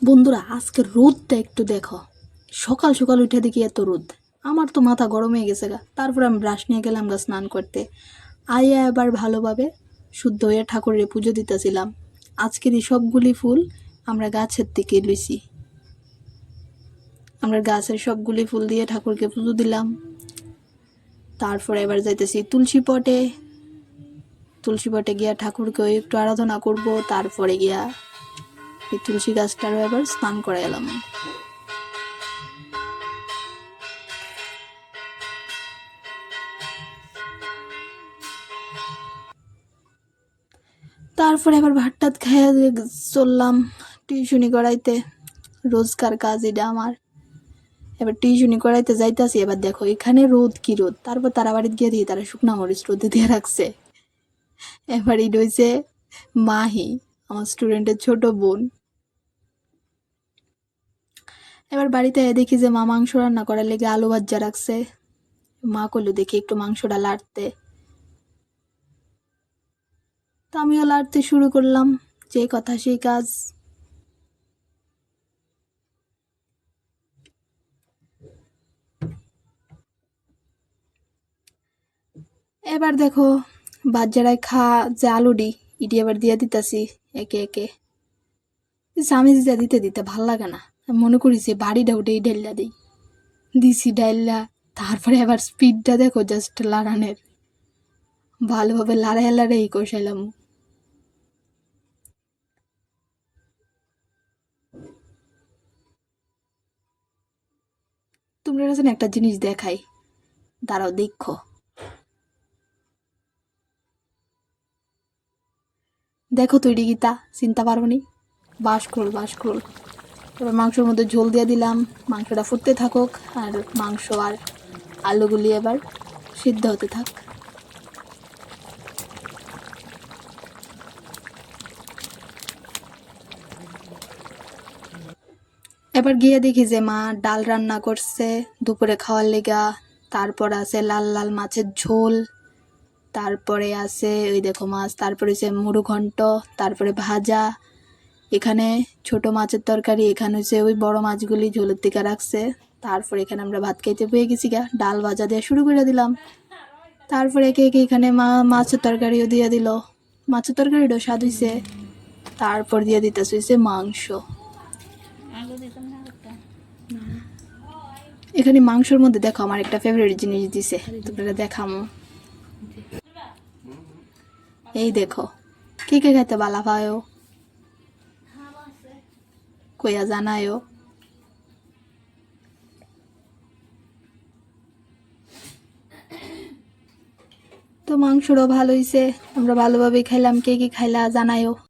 বন্ধুরা, আজকে রোদটা একটু দেখো। সকাল সকাল উঠে দেখি এত রোদ। আমার তো মাথা গরম হয়ে গেছে গা। তারপর আমি ব্রাশ নিয়ে গেলাম গা স্নান করতে। আইয়া এবার ভালোভাবে শুদ্ধ হয়ে ঠাকুরের পুজো দিতেছিলাম। আজকের এই সবগুলি ফুল আমরা গাছের থেকে লইছি। আমরা গাছের সবগুলি ফুল দিয়ে ঠাকুরকে পুজো দিলাম। তারপরে এবার যাইতেছি তুলসী পটে গিয়া ঠাকুরকে একটু আরাধনা করব। তারপরে গিয়া এই তুলসী গাছটারও এবার স্নান করে এলাম। তারপরে আবার ভাত টাত খেয়ে চললাম টিউশনি করাইতে। রোজকার কাজ এটা আমার। এবার টিউশনি করাইতে যাইতাছি। এবার দেখো এখানে রোদ কি রোদ। তারপর তারা বাড়িতে গিয়ে দিয়ে তারা শুকনা মরিচ রোদে দিয়ে রাখছে। এবার ইড হয়েছে মাহি, আমার স্টুডেন্টের ছোট বোন। এবার বাড়িতে দেখি যে মা মাংস রান্না করার লেগে আলু ভাজা রাখছে। মা করলো দেখি একটু মাংসটা লাড়তে। তো আমিও লাড়তে শুরু করলাম, যে কথা সেই কাজ। এবার দেখো বাচ্চারাই যে আলুডি ইডি আবার দিয়ে দিতাছি একে একে। চামিচ দিয়ে দিতে দিতে ভাল লাগে না। আমি মনে করি যে বাড়িটা উঠেই ঢেললা দিছি ডাইল্লা। তারপরে আবার স্পিডটা দেখো জাস্ট লাড়ানের। ভালোভাবে লাড়াই লাড়াই কষাইলাম। তোমরা যেন একটা জিনিস দেখাই, দাঁড়াও দেখো। দেখো তৈরি গীতা চিন্তা পারো নি। বাস করল। এবার মাংসের মধ্যে ঝোল দিয়ে দিলাম। মাংসটা ফুটতে থাকুক আর মাংস আর আলুগুলি এবার সিদ্ধ হতে থাক। এবার গিয়ে দেখি যে মা ডাল রান্না করছে দুপুরে খাওয়ার লেগা। তারপর আছে লাল লাল মাছের ঝোল। তারপরে আছে ওই দেখো মাছ। তারপরে হচ্ছে মুড়ো-ঘন্ট। তারপরে ভাজা। এখানে ছোট মাছের তরকারি। এখানে হচ্ছে ওই বড় মাছগুলি ঝোলের দিকে রাখছে। তারপরে এখানে আমরা ভাত খাইতে পেয়ে গেছি গা। ডাল ভাজা দিয়ে শুরু করে দিলাম। তারপরে একে একে এখানে মাছের তরকারিও দিয়ে দিল। মাছের তরকারিটাও স্বাদ হয়েছে। তারপর দিয়ে দিতেছে হচ্ছে মাংস। এখানে মাংসর মধ্যে দেখো আমার একটা ফেভারিট জিনিস দিছে, তোমরা দেখামো। এই দেখো কে কে খাইতে বালা পায়ও কইয়া জানায়ও। তো মাংসটাও ভালো হয়েছে। আমরা ভালোভাবে খাইলাম। কে কে খাইলা জানায়ও।